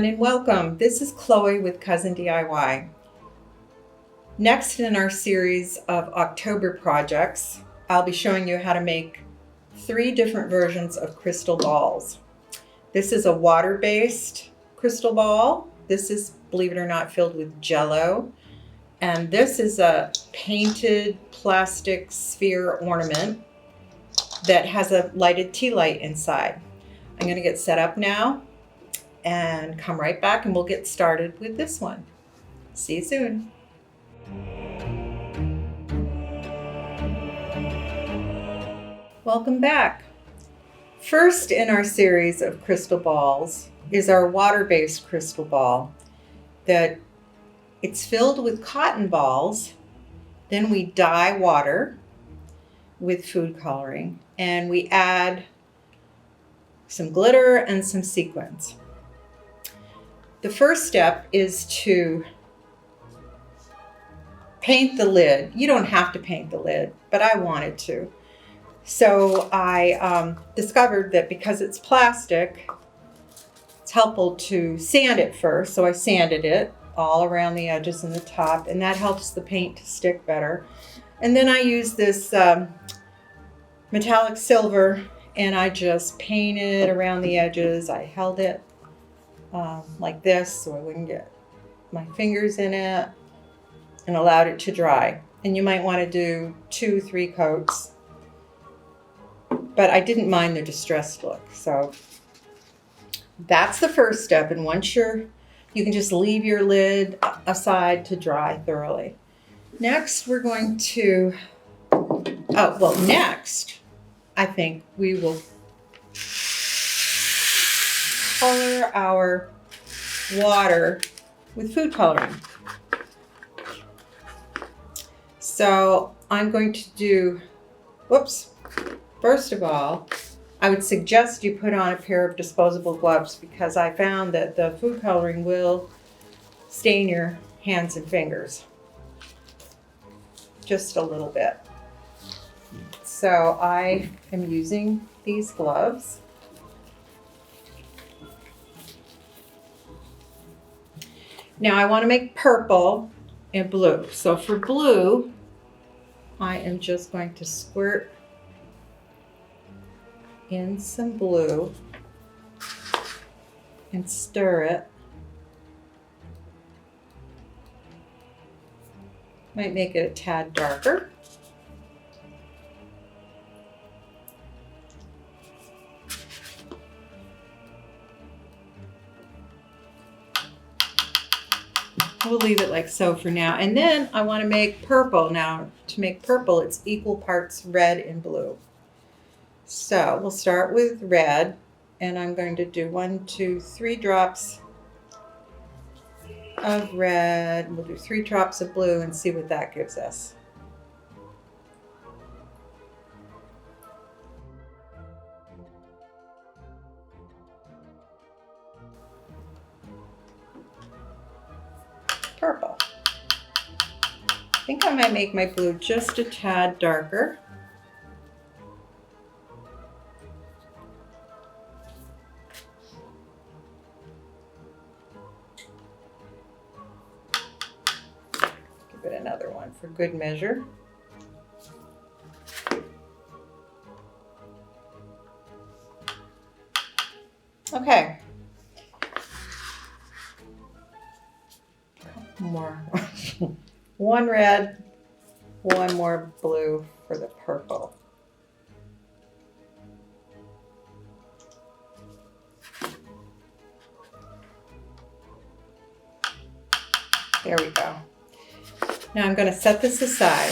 And welcome. This is Chloe with Cousin DIY. Next in our series of October projects, I'll be showing you how to make 3 different versions of crystal balls. This is a water-based crystal ball. This is, believe it or not, filled with Jello. And this is a painted plastic sphere ornament that has a lighted tea light inside. I'm going to get set up now and come right back and we'll get started with this one. See you soon. Welcome back. First in our series of crystal balls is our water-based crystal ball. It's filled with cotton balls. Then we dye water with food coloring and we add some glitter and some sequins. The first step is to paint the lid. You don't have to paint the lid, but I wanted to. So I discovered that because it's plastic, it's helpful to sand it first. So I sanded it all around the edges and the top, and that helps the paint to stick better. And then I used this metallic silver, and I just painted around the edges. I held it like this so I wouldn't get my fingers in it, and allowed it to dry. And you might want to do 2-3 coats, but I didn't mind the distressed look. So that's the first step, and once you can just leave your lid aside to dry thoroughly. Next we're going to next I think we will color our water with food coloring. So I'm going to do, first of all, I would suggest you put on a pair of disposable gloves because I found that the food coloring will stain your hands and fingers just a little bit. So I am using these gloves. Now I want to make purple and blue. So for blue, I am just going to squirt in some blue and stir it. Might make it a tad darker. We'll leave it like so for now. And then I want to make purple. Now, to make purple, it's equal parts red and blue. So we'll start with red, and I'm going to do 1, 2, 3 drops of red. We'll do 3 drops of blue and see what that gives us. Purple. I think I might make my blue just a tad darker. Give it another one for good measure. Okay. More. 1 red, 1 more blue for the purple. There we go. Now I'm going to set this aside.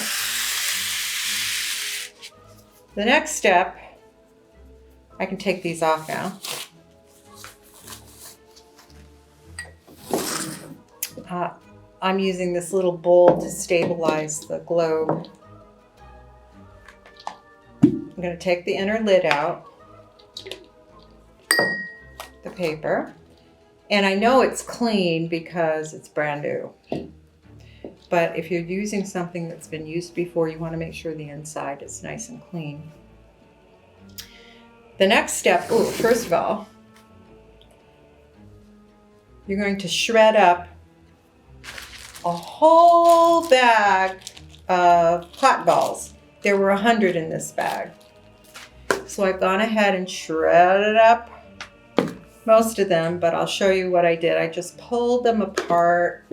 The next step, I can take these off now. I'm using this little bowl to stabilize the globe. I'm going to take the inner lid out, the paper, and I know it's clean because it's brand new. But if you're using something that's been used before, you want to make sure the inside is nice and clean. The next step, first of all, you're going to shred up a whole bag of cotton balls. There were 100 in this bag. So I've gone ahead and shredded up most of them, but I'll show you what I did. I just pulled them apart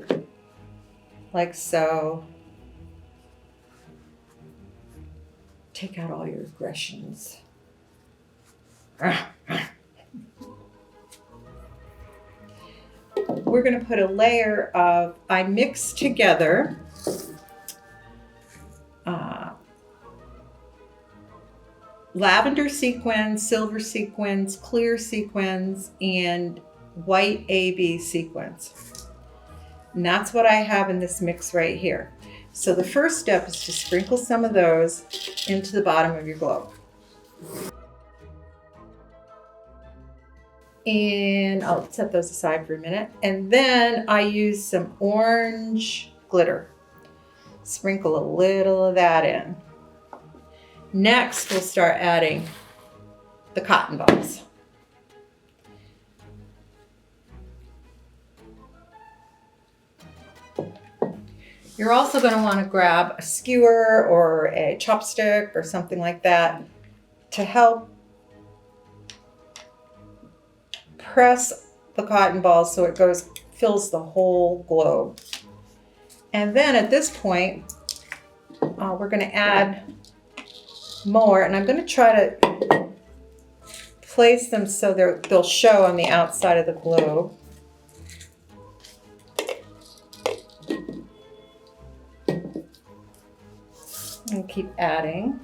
like so. Take out all your aggressions. We're going to put a layer of, I mixed together lavender sequins, silver sequins, clear sequins, and white AB sequins. And that's what I have in this mix right here. So the first step is to sprinkle some of those into the bottom of your globe. And I'll set those aside for a minute. And then I use some orange glitter. Sprinkle a little of that in. Next, we'll start adding the cotton balls. You're also going to want to grab a skewer or a chopstick or something like that to help press the cotton balls so it fills the whole globe. And then at this point, we're going to add more, and I'm going to try to place them so they'll show on the outside of the globe. And keep adding.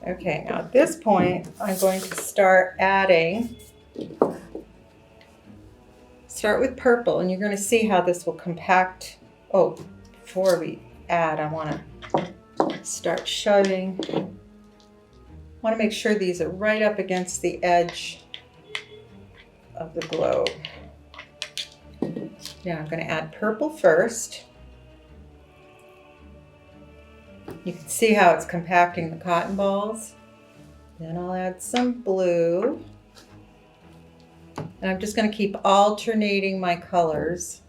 Okay, now at this point, I'm going to start adding. Start with purple, and you're going to see how this will compact. Oh, before we add, I want to start shoving. I want to make sure these are right up against the edge of the globe. Now I'm going to add purple first. You can see how it's compacting the cotton balls. Then I'll add some blue. And I'm just going to keep alternating my colors.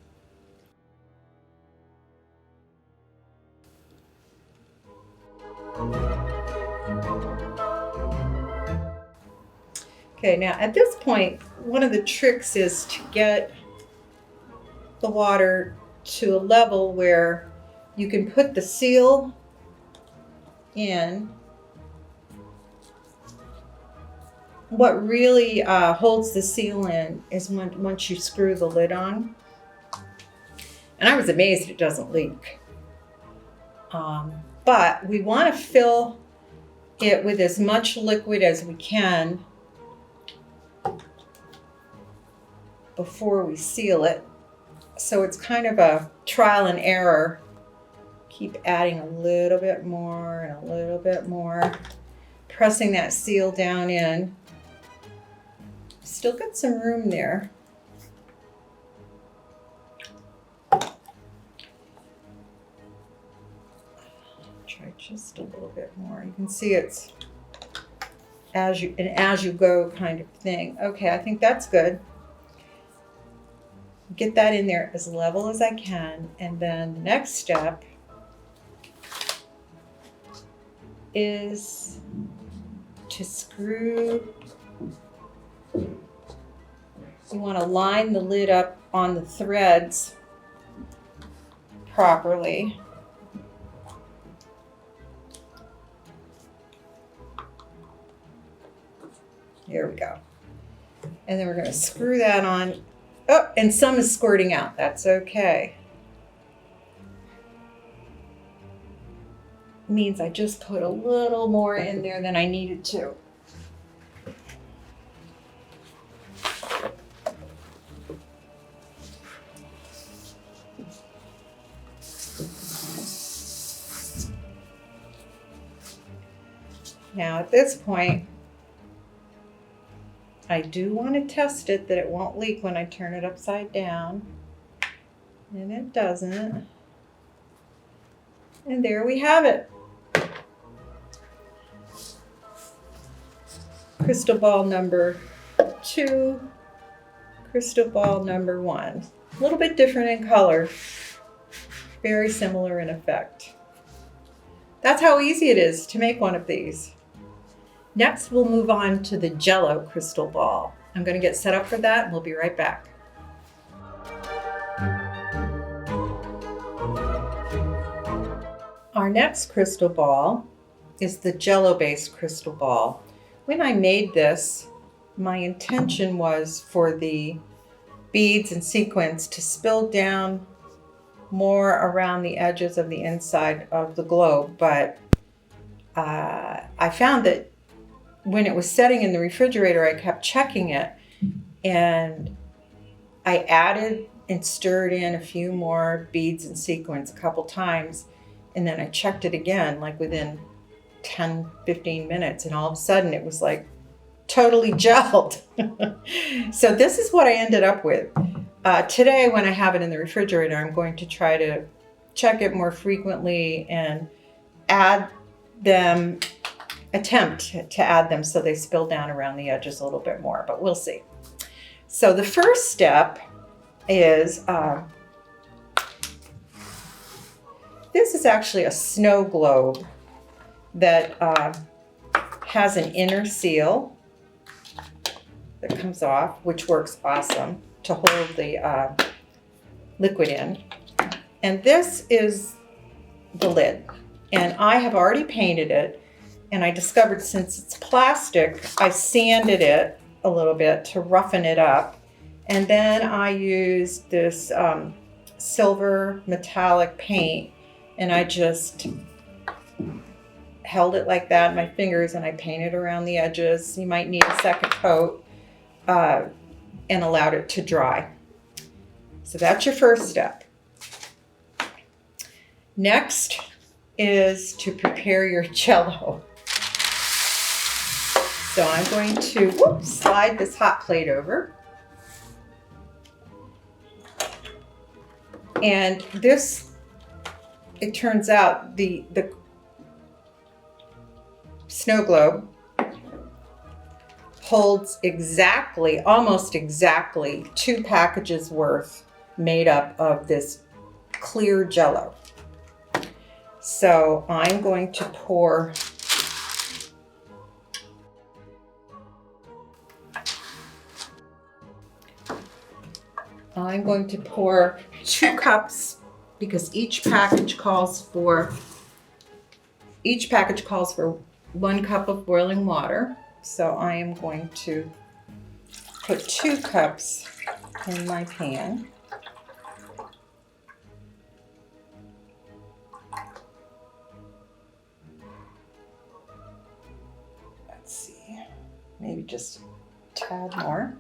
Okay, now at this point, one of the tricks is to get the water to a level where you can put the seal in. What really holds the seal in is once you screw the lid on. And I was amazed it doesn't leak. But we want to fill it with as much liquid as we can before we seal it. So it's kind of a trial and error. Keep adding a little bit more and a little bit more. Pressing that seal down in. Still got some room there. Try just a little bit more. You can see it's as you go kind of thing. Okay, I think that's good. Get that in there as level as I can, and then the next step is to screw. You want to line the lid up on the threads properly. Here we go. And then we're going to screw that on. Oh, and some is squirting out. That's okay. Means I just put a little more in there than I needed to. Now at this point, I do want to test it that it won't leak when I turn it upside down. And it doesn't. And there we have it. Crystal ball number 2, crystal ball number 1. A little bit different in color, very similar in effect. That's how easy it is to make one of these. Next, we'll move on to the Jello crystal ball. I'm going to get set up for that and we'll be right back. Our next crystal ball is the Jello-based crystal ball. When I made this, my intention was for the beads and sequins to spill down more around the edges of the inside of the globe, but I found that when it was setting in the refrigerator, I kept checking it, and I added and stirred in a few more beads and sequins a couple times, and then I checked it again like within 10-15 minutes, and all of a sudden it was like totally gelled. So this is what I ended up with. Today, when I have it in the refrigerator, I'm going to try to check it more frequently and attempt to add them so they spill down around the edges a little bit more, but we'll see. So the first step is, this is actually a snow globe that has an inner seal that comes off, which works awesome to hold the liquid in. And this is the lid. And I have already painted it, and I discovered since it's plastic, I sanded it a little bit to roughen it up. And then I used this silver metallic paint, and I just held it like that in my fingers, and I painted around the edges. You might need a second coat, and allowed it to dry. So that's your first step. Next is to prepare your Jello. So I'm going to slide this hot plate over. And this, it turns out the snow globe holds exactly, almost exactly 2 packages worth made up of this clear Jello. So I'm going to pour I'm going to pour 2 cups, because each package calls for 1 cup of boiling water. So I am going to put 2 cups in my pan. Let's see, maybe just a tad more.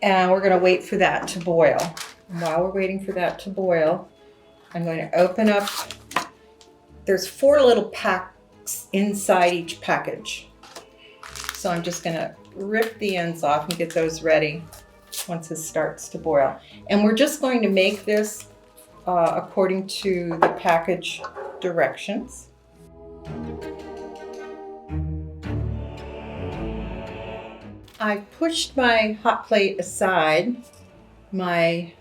And we're going to wait for that to boil. And while we're waiting for that to boil, I'm going to open up, there's 4 little packs inside each package. So I'm just going to rip the ends off and get those ready once this starts to boil. And we're just going to make this according to the package directions. I pushed my hot plate aside. My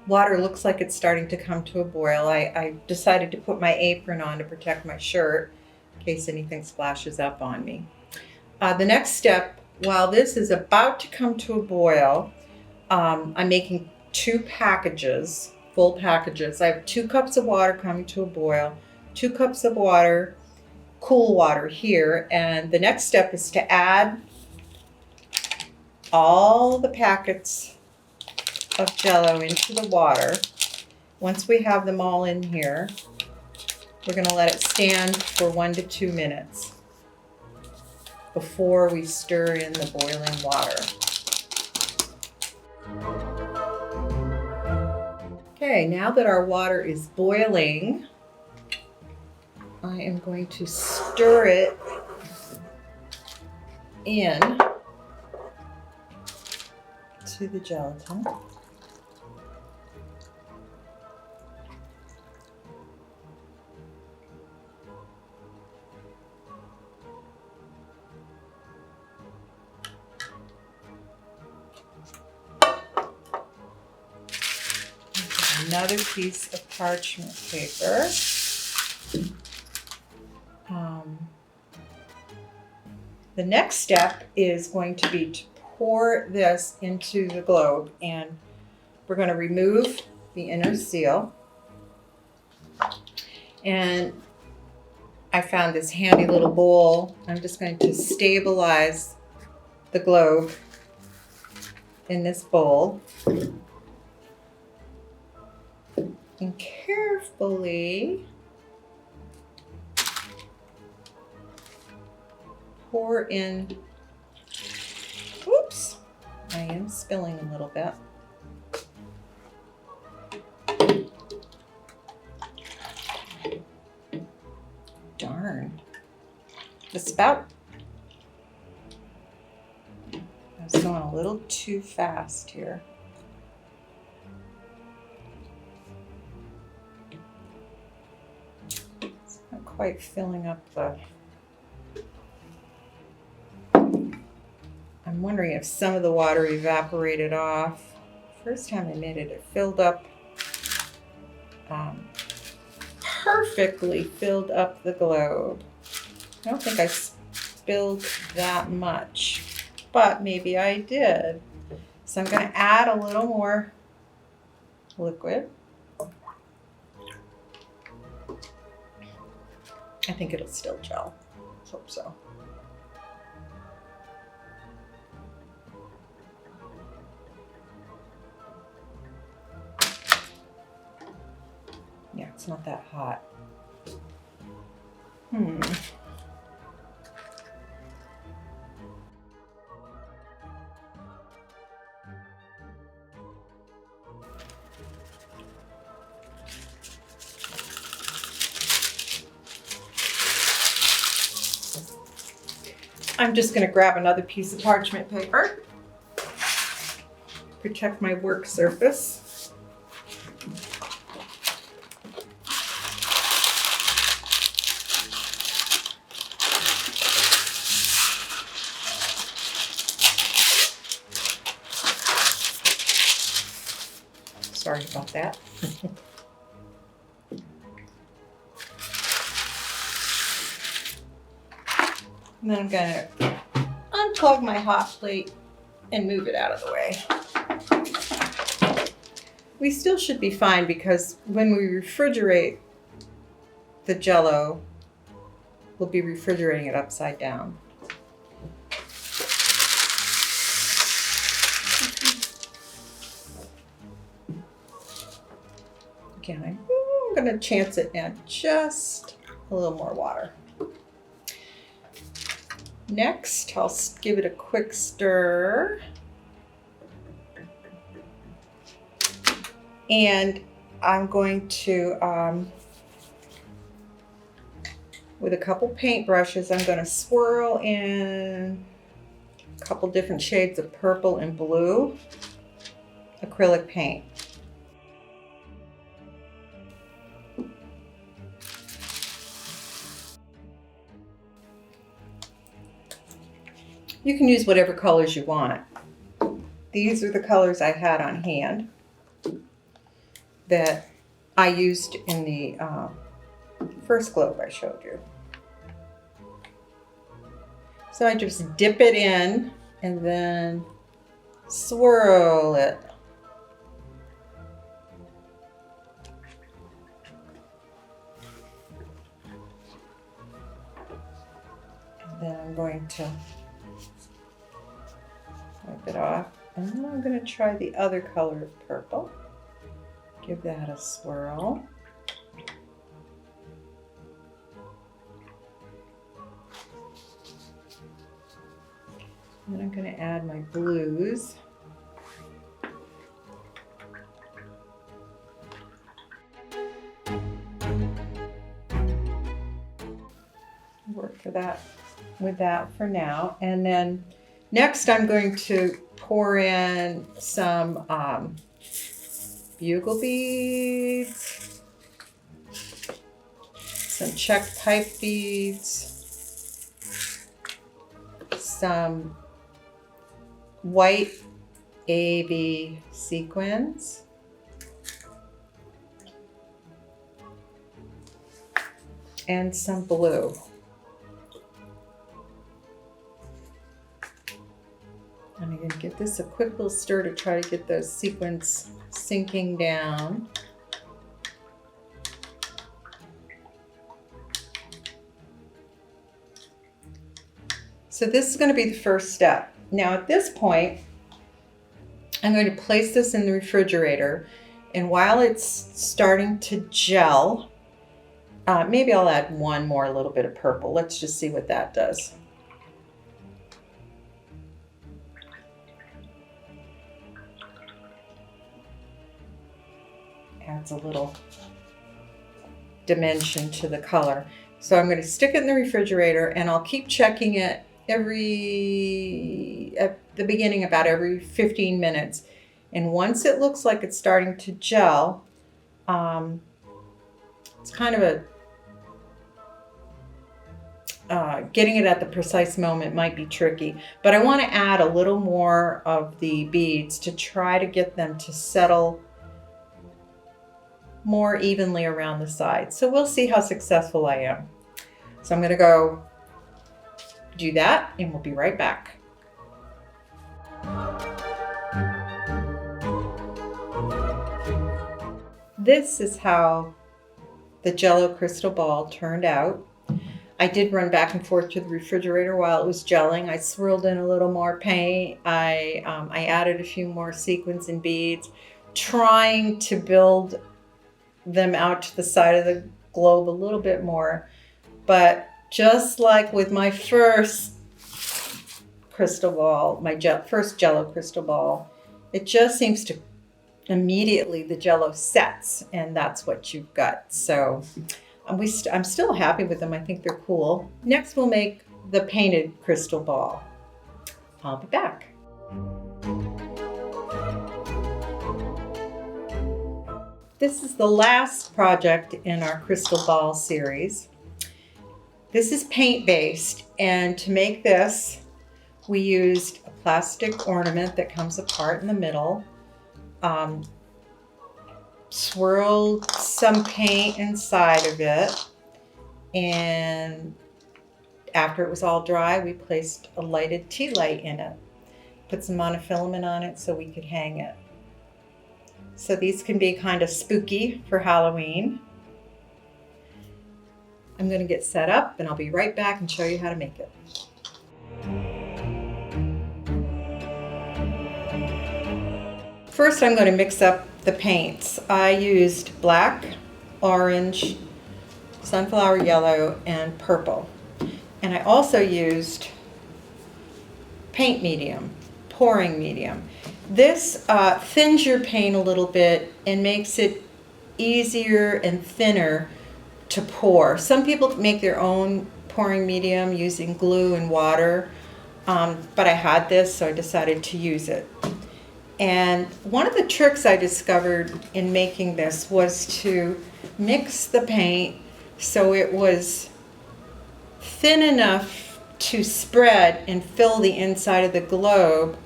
water looks like it's starting to come to a boil. I decided to put my apron on to protect my shirt in case anything splashes up on me. The next step, while this is about to come to a boil, I'm making 2 packages, full packages. I have 2 cups of water coming to a boil, 2 cups of water, cool water here, and the next step is to add all the packets of Jello into the water. Once we have them all in here, we're going to let it stand for 1 to 2 minutes before we stir in the boiling water. Okay, now that our water is boiling, I am going to stir it in to the gelatin. Another piece of parchment paper. The next step is going to be to pour this into the globe, and we're going to remove the inner seal. And I found this handy little bowl. I'm just going to stabilize the globe in this bowl and carefully pour in. Oops, I am spilling a little bit. Darn. The spout. I was going a little too fast here. It's not quite filling up the... I'm wondering if some of the water evaporated off. First time I made it, it filled up, perfectly filled up the globe. I don't think I spilled that much, but maybe I did. So I'm going to add a little more liquid. I think it'll still gel. Let's hope so. Yeah, it's not that hot. I'm just going to grab another piece of parchment paper, protect my work surface. Sorry about that. And then I'm going to unplug my hot plate and move it out of the way. We still should be fine because when we refrigerate the Jello, we'll be refrigerating it upside down. Again, I'm going to chance it and just a little more water. Next, I'll give it a quick stir. And I'm going to, with a couple paint brushes, I'm going to swirl in a couple different shades of purple and blue acrylic paint. You can use whatever colors you want. These are the colors I had on hand that I used in the first globe I showed you. So I just dip it in and then swirl it. And then I'm going to wipe it off. And then I'm going to try the other color of purple. Give that a swirl. And then I'm going to add my blues. for that with that for now. And then next I'm going to pour in some bugle beads, some check pipe beads, some white AB sequins, and some blue. I'm going to give this a quick little stir to try to get those sequins sinking down. So this is going to be the first step. Now at this point, I'm going to place this in the refrigerator, and while it's starting to gel, maybe I'll add one more little bit of purple. Let's just see what that does. Adds a little dimension to the color. So I'm going to stick it in the refrigerator, and I'll keep checking it at the beginning about every 15 minutes. And once it looks like it's starting to gel, it's kind of getting it at the precise moment might be tricky, but I want to add a little more of the beads to try to get them to settle more evenly around the sides. So we'll see how successful I am. So I'm going to go do that, and we'll be right back. This is how the Jello crystal ball turned out. I did run back and forth to the refrigerator while it was gelling. I swirled in a little more paint. I added a few more sequins and beads, trying to build them out to the side of the globe a little bit more. But just like with my first crystal ball, my first Jello crystal ball, it just seems to immediately, the Jello sets, and that's what you've got. So I'm still happy with them. I think they're cool. Next we'll make the painted crystal ball. I'll be back. This is the last project in our crystal ball series. This is paint based, and to make this we used a plastic ornament that comes apart in the middle, swirled some paint inside of it, and after it was all dry we placed a lighted tea light in it, put some monofilament on it so we could hang it. So these can be kind of spooky for Halloween. I'm going to get set up, and I'll be right back and show you how to make it. First I'm going to mix up the paints. I used black, orange, sunflower yellow, and purple. And I also used paint medium, pouring medium. This thins your paint a little bit and makes it easier and thinner to pour. Some people make their own pouring medium using glue and water, but I had this, so I decided to use it. And one of the tricks I discovered in making this was to mix the paint so it was thin enough to spread and fill the inside of the globe,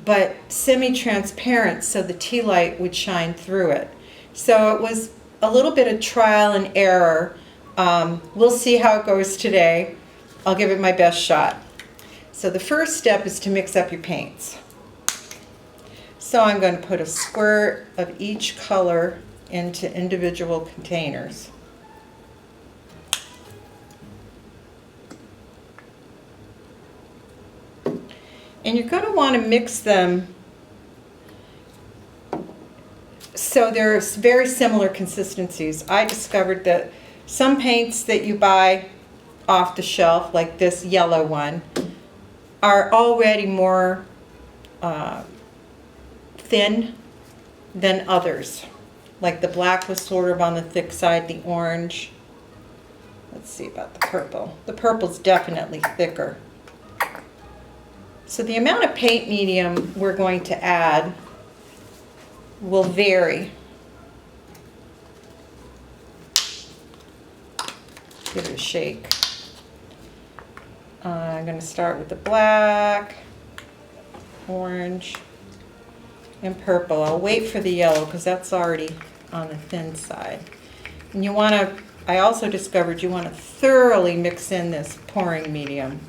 but semi-transparent so the tea light would shine through it. So it was a little bit of trial and error. We'll see how it goes today. I'll give it my best shot. So the first step is to mix up your paints. So I'm going to put a squirt of each color into individual containers. And you're going to want to mix them so they're very similar consistencies. I discovered that some paints that you buy off the shelf, like this yellow one, are already more thin than others. Like the black was sort of on the thick side, the orange Let's see about the purple. The purple's definitely thicker. So the amount of paint medium we're going to add will vary. Give it a shake. I'm going to start with the black, orange, and purple. I'll wait for the yellow because that's already on the thin side. And you want to, I also discovered you want to thoroughly mix in this pouring medium.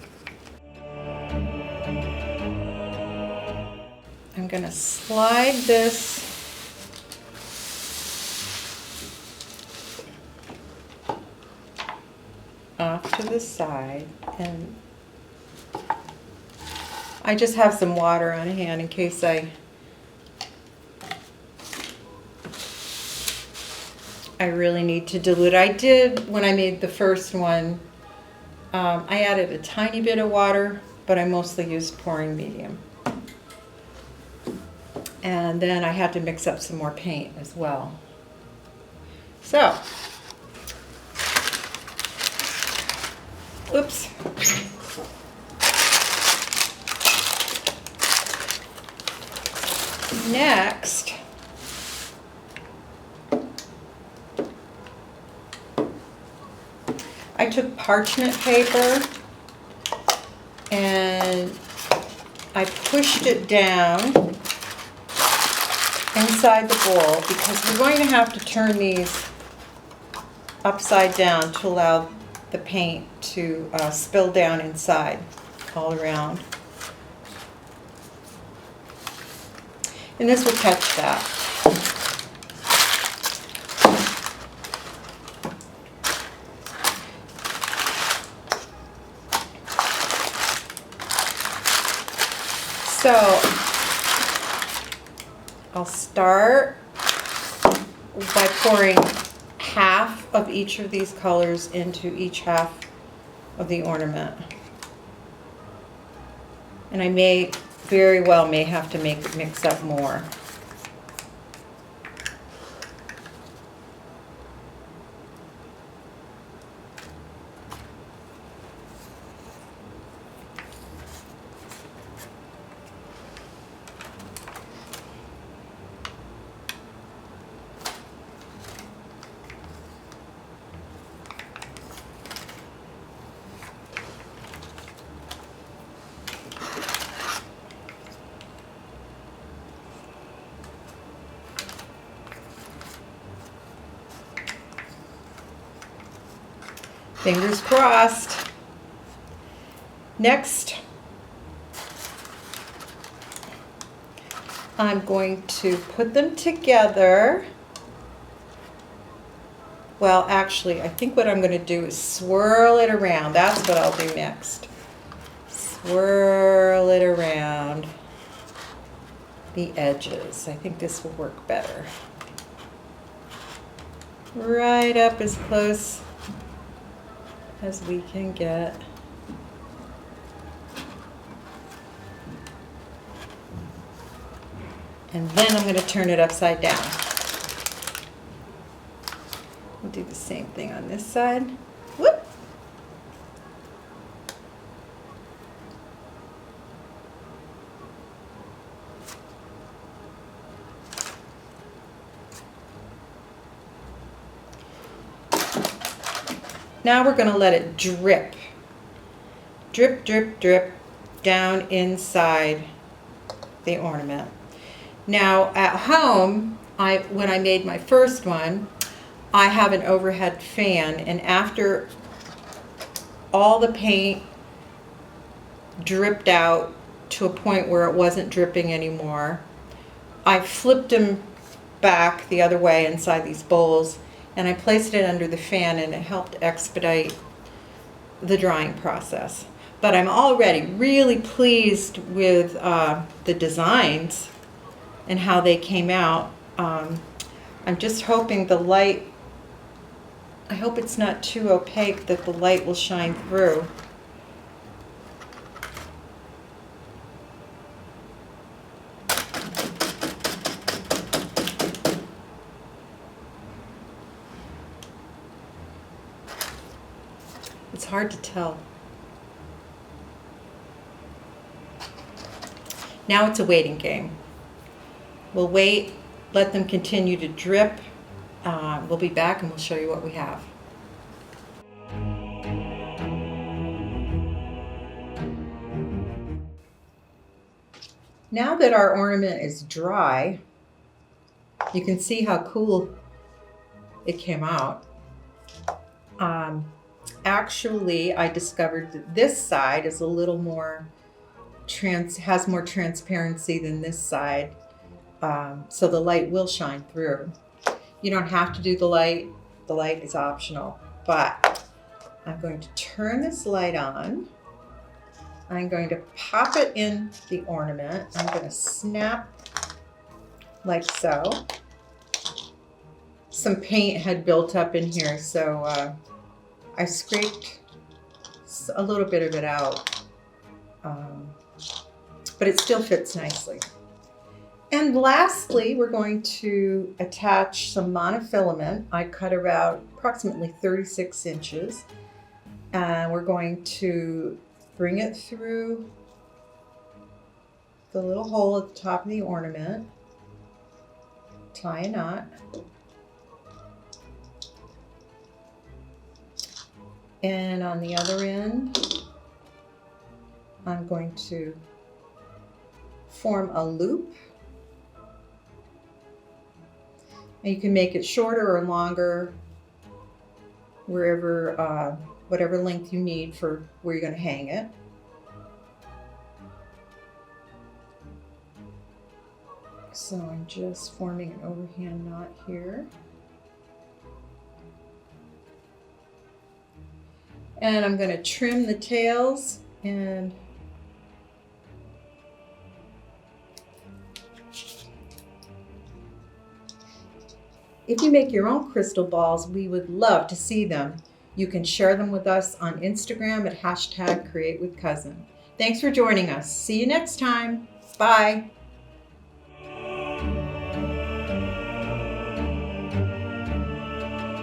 I'm going to slide this off to the side, and I just have some water on hand in case I really need to dilute. I did when I made the first one. I added a tiny bit of water, but I mostly used pouring medium. And then I had to mix up some more paint as well. So, oops. Next, I took parchment paper and I pushed it down inside the bowl because we're going to have to turn these upside down to allow the paint to spill down inside all around. And this will catch that. So I'll start by pouring half of each of these colors into each half of the ornament. And I very well may have to mix up more. Fingers crossed. Next, I'm going to put them together. Well, actually, I think what I'm going to do is swirl it around. That's what I'll do next. Swirl it around the edges. I think this will work better. Right up as close as we can get. And then I'm going to turn it upside down. We'll do the same thing on this side. Whoop! Now we're going to let it drip. Drip, drip, drip down inside the ornament. Now at home, when I made my first one, I have an overhead fan, and after all the paint dripped out to a point where it wasn't dripping anymore, I flipped them back the other way inside these bowls, and I placed it under the fan, and it helped expedite the drying process. But I'm already really pleased with the designs and how they came out. I'm just hoping the light, I hope it's not too opaque, that the light will shine through. It's hard to tell. Now it's a waiting game. We'll wait, let them continue to drip. We'll be back and we'll show you what we have. Now that our ornament is dry, you can see how cool it came out. Actually, I discovered that this side is a little more has more transparency than this side, so the light will shine through. You don't have to do the light is optional, but I'm going to turn this light on. I'm going to pop it in the ornament. I'm going to snap like so. Some paint had built up in here, so I scraped a little bit of it out, but it still fits nicely. And lastly, we're going to attach some monofilament. I cut about approximately 36 inches, and we're going to bring it through the little hole at the top of the ornament, tie a knot, and on the other end, I'm going to form a loop. And you can make it shorter or longer, wherever, whatever length you need for where you're going to hang it. So I'm just forming an overhand knot here. And I'm going to trim the tails and if you make your own crystal balls, we would love to see them. You can share them with us on Instagram at #CreateWithCousin. Thanks for joining us. See you next time. Bye.